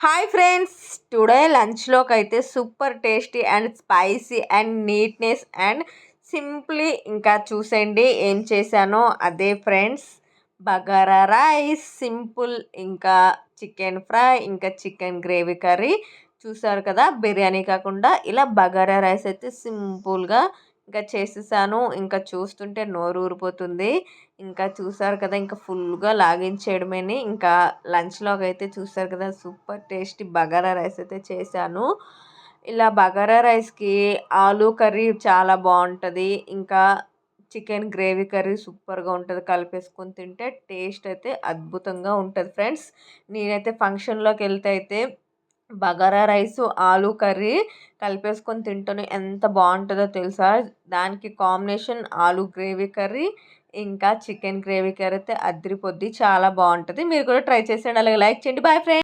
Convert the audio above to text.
Hi friends, today లంచ్లోకి అయితే super tasty and spicy and neatness and simply ఇంకా చూసేయండి ఏం చేశానో అదే ఫ్రెండ్స్. బగారా రైస్ సింపుల్, ఇంకా చికెన్ ఫ్రై, ఇంకా చికెన్ గ్రేవీ కర్రీ. చూసారు కదా, బిర్యానీ కాకుండా ఇలా బగారా రైస్ అయితే సింపుల్గా ఇంకా చేసేసాను. ఇంకా చూస్తుంటే నోరు ఊరిపోతుంది. ఇంకా చూసారు కదా, ఇంకా ఫుల్గా లాగించేయడమేని. ఇంకా లంచ్లోకి అయితే చూసారు కదా, సూపర్ టేస్టీ బగారా రైస్ అయితే చేశాను. ఇలా బగారా రైస్కి ఆలూ కర్రీ చాలా బాగుంటుంది. ఇంకా చికెన్ గ్రేవీ కర్రీ సూపర్గా ఉంటుంది. కలిపేసుకొని తింటే టేస్ట్ అయితే అద్భుతంగా ఉంటుంది ఫ్రెండ్స్. నేనైతే ఫంక్షన్లోకి వెళ్తే అయితే బగారా రైస్ ఆలూ కర్రీ కలిపేసుకొని తింటూనే ఎంత బాగుంటుందో తెలుసా. దానికి కాంబినేషన్ ఆలూ గ్రేవీ కర్రీ, ఇంకా చికెన్ గ్రేవీ కర్రీ అయితే అదిరిపోద్ది, చాలా బాగుంటుంది. మీరు కూడా ట్రై చేసేయండి. అలాగే లైక్ చేయండి. Bye friends.